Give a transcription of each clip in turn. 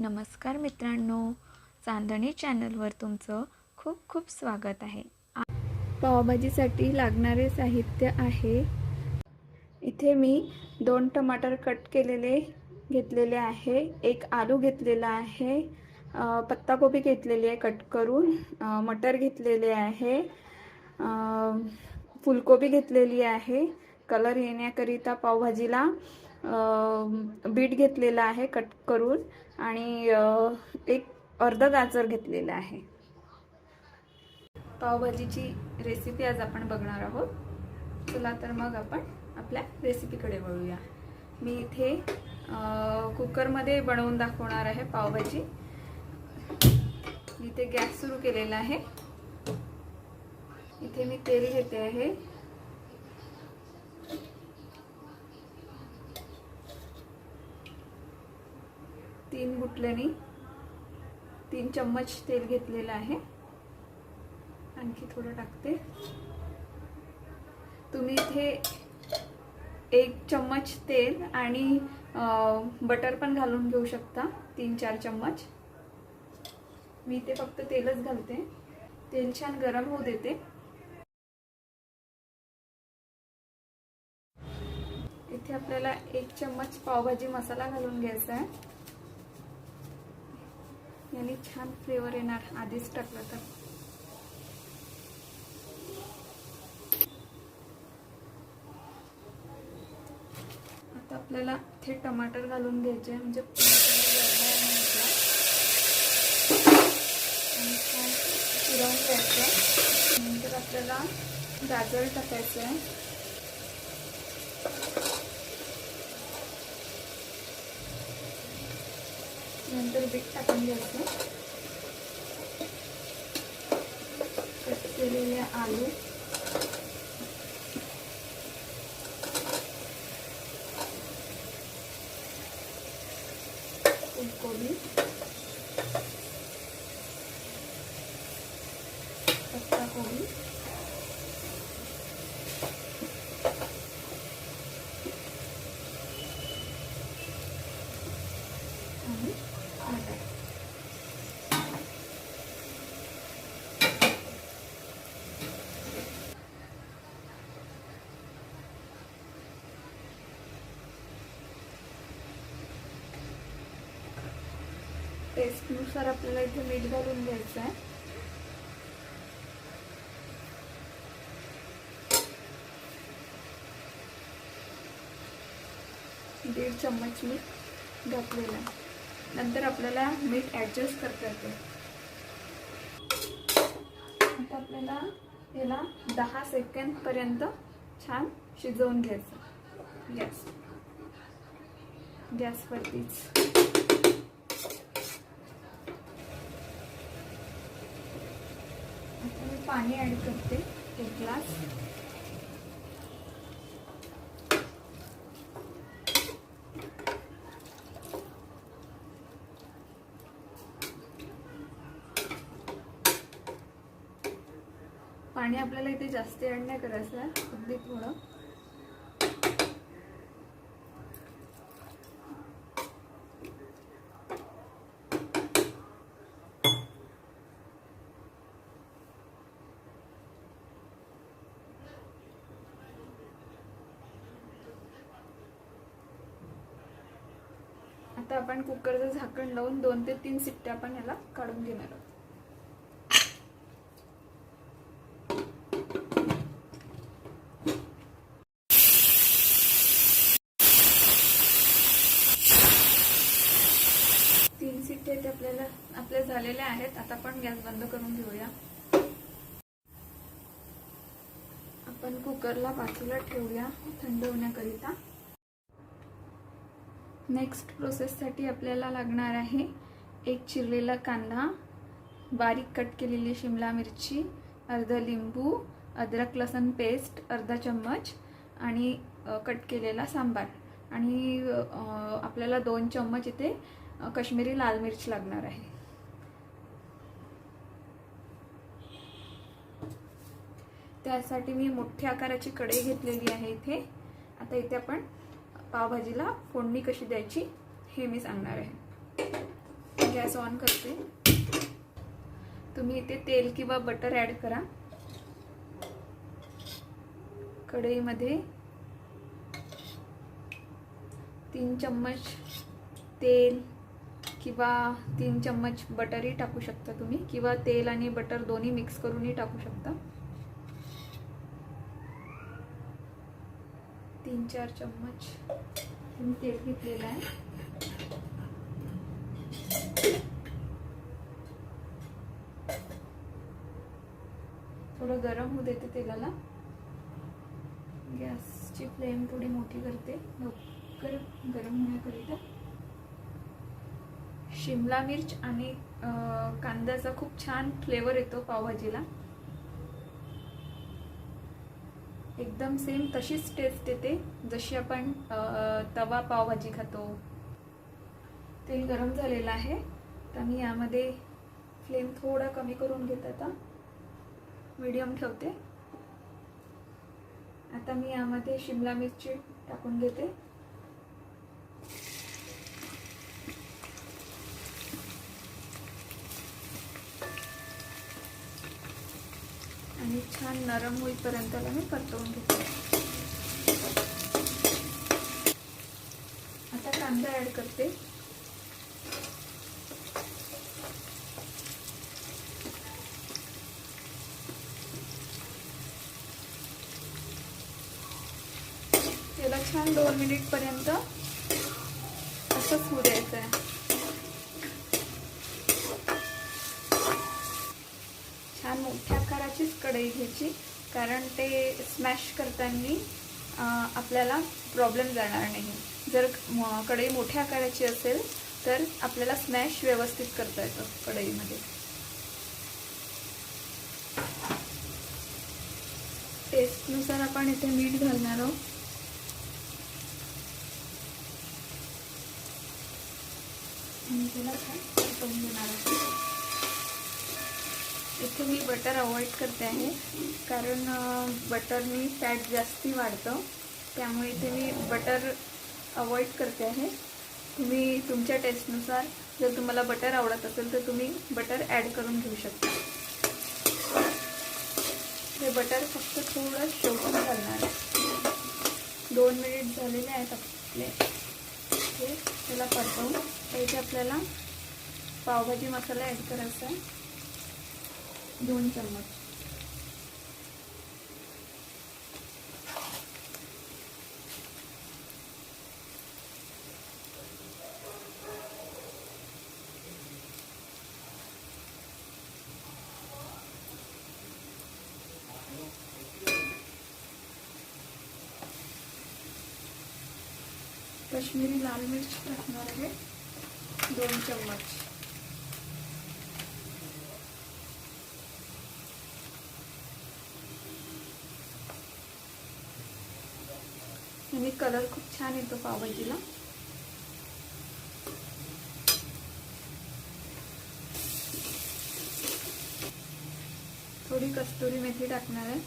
नमस्कार मित्रांनो, चांदणी चॅनलवर तुमचं खूप खूप स्वागत आहे। पावभाजीसाठी लागणारे साहित्य आहे। इथे मी 2 टमाटर कट केलेले घेतलेले आहे, 1 आलू घेतलेला आहे, पत्ताकोबी घेतलेली आहे कट करून, मटर घेतलेले आहे, फुलकोबी घेतलेली आहे, कलर येण्याकरिता पावभाजीला बीट घेतलेला आहे कट करून, आणि एक अर्धा गाजर घेतलेला आहे। पावभाजीची रेसिपी आज आपण बघणार आहोत। चला तर मग आपण आपल्या रेसिपीकडे वळूया। मी इथे कुकरमध्ये बनवून दाखवणार आहे पावभाजी। इथे गॅस सुरू केलेला आहे। इथे मी तेल घेते आहे। तीन गुटल्यानी 3 चम्मच तेल घेतलेलं आहे। आणखी थोडं टाकते। तुम्ही इथे 1 चम्मच तेल आणि बटर पण घालून घेऊ शकता, 3-4 चम्मच। मी इथे फक्त तेलच घालते। तेल छान गरम होऊ देते। इथे आपल्याला 1 चम्मच पावभाजी मसाला घालून घ्यायचा आहे। याने छान फ्लेवर येणार आधीच टाकलं तर। आता आपल्याला इथे टमाटर घालून घ्यायचे, म्हणजे छान फिरवून घ्यायचं। नंतर आपल्याला गाजर टाकायचं आहे। नंतर बीट टाकून घ्यायचं, कट केलेले आलू, फुलकोबी, पत्ताकोबी, आणि मटर। टेस्टनुसार आपल्याला इथे मीठ घालून घ्यायचं आहे। दीड चम्मच मीठ घातलेलं आहे। नंतर आपल्याला मीठ ॲडजस्ट करता येते। आता आपल्याला याला 10 सेकंद पर्यंत छान शिजवून घ्यायचं। गॅसवरतीच। आता मी पाणी ॲड करते, 1 ग्लास। पाणी आपल्याला इथे जास्त ॲड नाही करायचं आहे, अगदी थोडं। आता आपण कुकरचं झाकण लावून 2 ते 3 शिट्ट्या आपण याला काढून घेणार आहोत। शिट्टे आपल्या झालेले आहेत। आता आपण गॅस बंद करून घेऊया। आपण कुकरला बाजूला ठेवूया थंड होण्याकरिता। नेक्स्ट प्रोसेससाठी आपल्याला लागणार आहे 1 चिरलेला कांदा, बारीक कट केलेली शिमला मिरची, अर्धा लिंबू, अद्रक लसूण पेस्ट अर्धा चम्मच, आणि कट केलेला सांबार, आणि आपल्याला 2 चम्मच इथे काश्मीरी लाल मिर्च लागणार आहे। त्यासाठी मी मोठ्या आकाराची कढई घेतलेली आहे इथे। आता इथे आपण पावभाजीला फोडणी कशी द्यायची हे मी सांगणार आहे। गॅस ऑन करते. तुम्ही इथे तेल किंवा बटर ॲड करा. कढईमध्ये 3 चम्मच तेल किंवा 3 चम्मच बटरही टाकू शकता तुम्ही, किंवा तेल आणि बटर दोन्ही मिक्स करूनही टाकू शकता. 3-4 चम्मच मी तेल घेतलेलं आहे. थोडं गरम होऊ देते तेलाला. गॅसची फ्लेम थोडी मोठी करते लवकर गरम होण्याकरिता. शिमला मिर्च आणि कांद्याचा खूप छान फ्लेवर येतो पावभाजीला. एकदम सेम तशीच टेस्ट येते जशी आपण तवा पावभाजी खातो. तेल गरम झालेलं आहे, तर मी यामध्ये फ्लेम थोडा कमी करून घेते. आता मीडियम ठेवते. आता मी यामध्ये शिमला मिरची टाकून घेते. आणि छान नरम होईपर्यंत मी परतवून घेते. आता कांदा ॲड करते. त्याला छान 2 मिनिटपर्यंत असंच होऊ द्यायचं आहे. छान मोठ्या आकाराचीच कढई घ्यायची, कारण ते स्मॅश करताना आपल्याला प्रॉब्लेम जाणार नाही. जर कढई मोठ्या आकाराची असेल तर आपल्याला स्मॅश व्यवस्थित करता येतं कढईमध्ये. टेस्टनुसार आपण इथे मीठ घालणार आहोत. त्याला परतवून घेणार आहोत. इथे मी बटर अवॉइड करते आहे, कारण बटरनी फॅट जास्ती वाढतं. त्यामुळे इथे मी बटर अवॉइड करते आहे. तुम्ही तुमच्या टेस्टनुसार जर तुम्हाला बटर आवडत असेल तर तुम्ही बटर ॲड करून घेऊ शकता. हे बटर फक्त थोडं शेवटून घालणार आहे. 2 मिनिट झालेले आहेत आपले. त्याला परतवून इथे आपल्याला पावभाजी मसाला ॲड करायचा आहे. 2 चम्मच. कश्मीरी लाल मिर्च टाकणार आहे 2 चम्मच. आणि कलर खूप छान येतो पावभाजीला. थोडी कस्तुरी मेथी टाकणार आहे.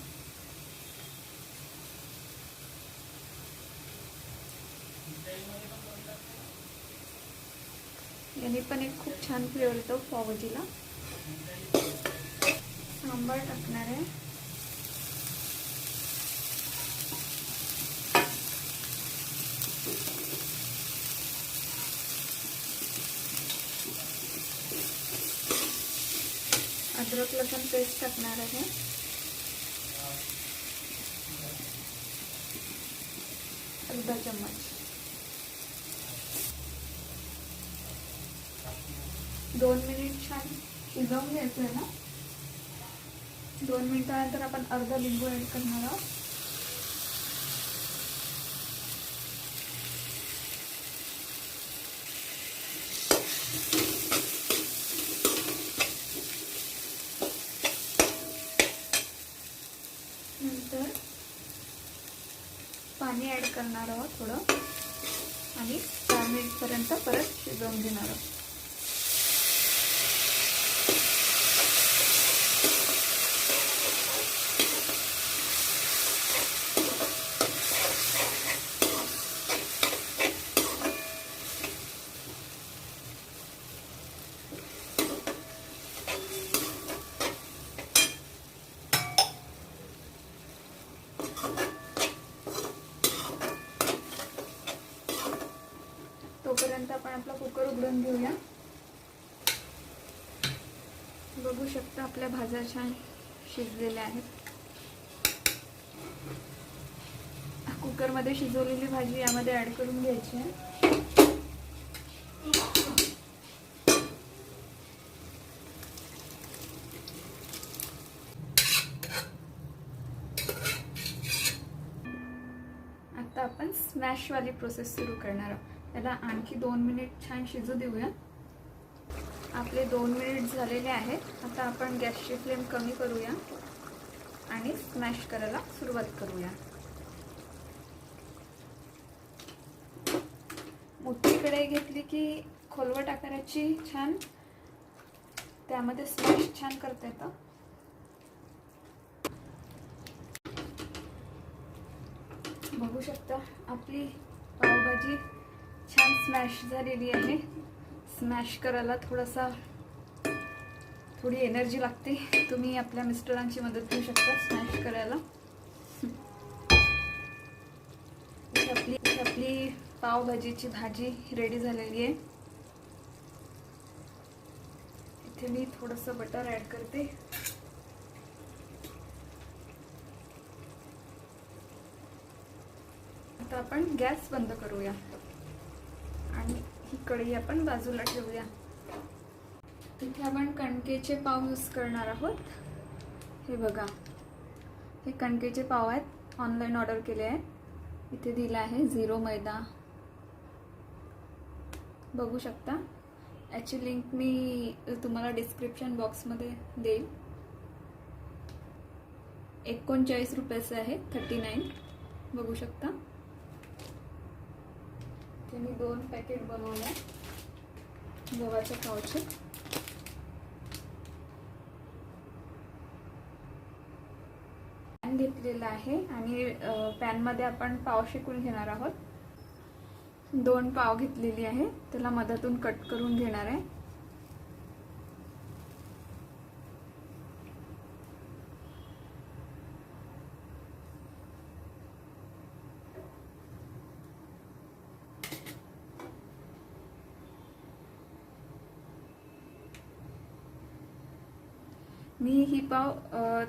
याने पण एक खूप छान फ्लेवर येतो पावभाजीला. सांबार टाकणार आहे. अद्रक लसूण पेस्ट टाकणार आहे. अर्धा चम्मच. 2 मिनिट छान शिजवून घ्यायचं आहे ना. 2 मिनिटानंतर आपण अर्धा लिंबू ॲड करणार आहोत. नंतर पाणी ॲड करणार आहोत थोडं, आणि 4 मिनिटपर्यंत परत शिजवून घेणार आहोत. आपण आपला कुकर उघडून घेऊया. बघू शकता आपल्या भाज्या छान शिजलेल्या आहेत. कुकरमध्ये शिजवलेली भाजी यामध्ये ॲड करून घ्यायची आहे. आता आपण स्मॅशवाली प्रोसेस सुरू करणार आहोत. त्याला आणखी 2 मिनिट छान शिजू देऊया. आपले 2 मिनिट झालेले आहेत. आता आपण गॅसची फ्लेम कमी करूया आणि स्मॅश करायला सुरुवात करूया. मोठी कढई घेतली की खोलवट आकाराची छान त्यामध्ये स्मॅश छान करता येतं. बघू शकता आपली पावभाजी छान स्मॅश झालेली आहे. स्मॅश करायला थोडी एनर्जी लागते. तुम्ही आपल्या मिस्टरांची मदत घेऊ शकता स्मॅश करायला. आपली पावभाजीची भाजी रेडी झालेली आहे. इथे मी थोडंसं बटर ॲड करते. आता आपण गॅस बंद करूया आणि ही कढई आपण बाजूला ठेवूया. इथे आपण कणकेचे पाव यूज करणार आहोत. हे बघा, हे कणकेचे पाव आहेत. ऑनलाईन ऑर्डर केले आहे. इथे दिला आहे 0 मैदा. बघू शकता. याची लिंक मी तुम्हाला डिस्क्रिप्शन बॉक्समध्ये देईल. 39 रुपयाचं आहे, 39. बघू शकता. ते मी 2 पॅकेट बनवले गव्हाच्या पावचे. पॅन घेतलेला आहे आणि पॅनमध्ये आपण पाव शेकून घेणार आहोत. 2 पाव घेतलेली आहे. त्याला मधातून कट करून घेणार आहे. मी ही पाव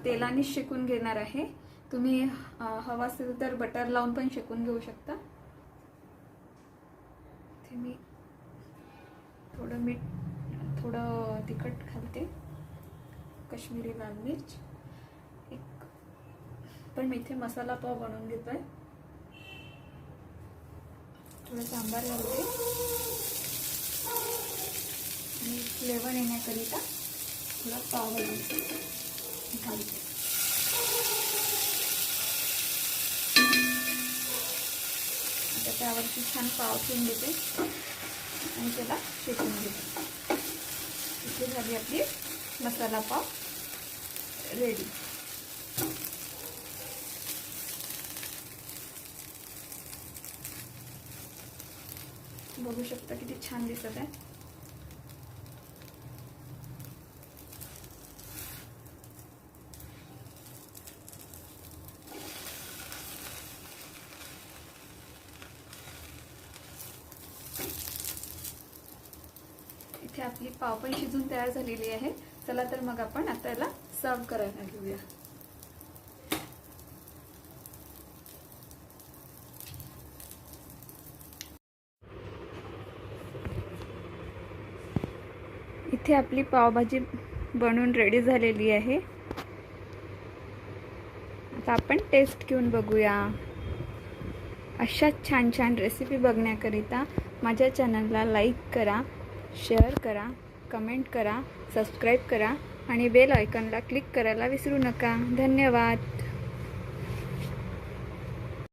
तेलाने शेकून घेणार आहे. तुम्ही हवा असेल तर बटर लावून पण शेकून घेऊ शकता. इथे मी थोडं मीठ, थोडं तिखट घालते, काश्मीरी लाल मिर्च. पण मी इथे मसाला पाव बनवून घेतोय. थोडं सांबार घालते आणि फ्लेवर येण्याकरिता थोडा पाव घालते. आता त्यावरती छान पाव ठेवून देते आणि त्याला शेकून घेते. इथे झाली आपली मसाला पाव रेडी. बघू शकता किती छान दिसत आहे. इथे आपली पाव पण शिजून तयार झालेली आहे. चला तर मग आपण आता याला सर्व करायला घेऊया. इथे आपली पावभाजी बनवून रेडी झालेली आहे. आता आपण टेस्ट घेऊन बघूया. अशा छान छान रेसिपी बघण्याकरिता माझ्या चॅनलला लाईक करा, शेअर करा, कमेंट करा, सबस्क्राईब करा आणि बेल आयकॉनला क्लिक करायला विसरू नका. धन्यवाद.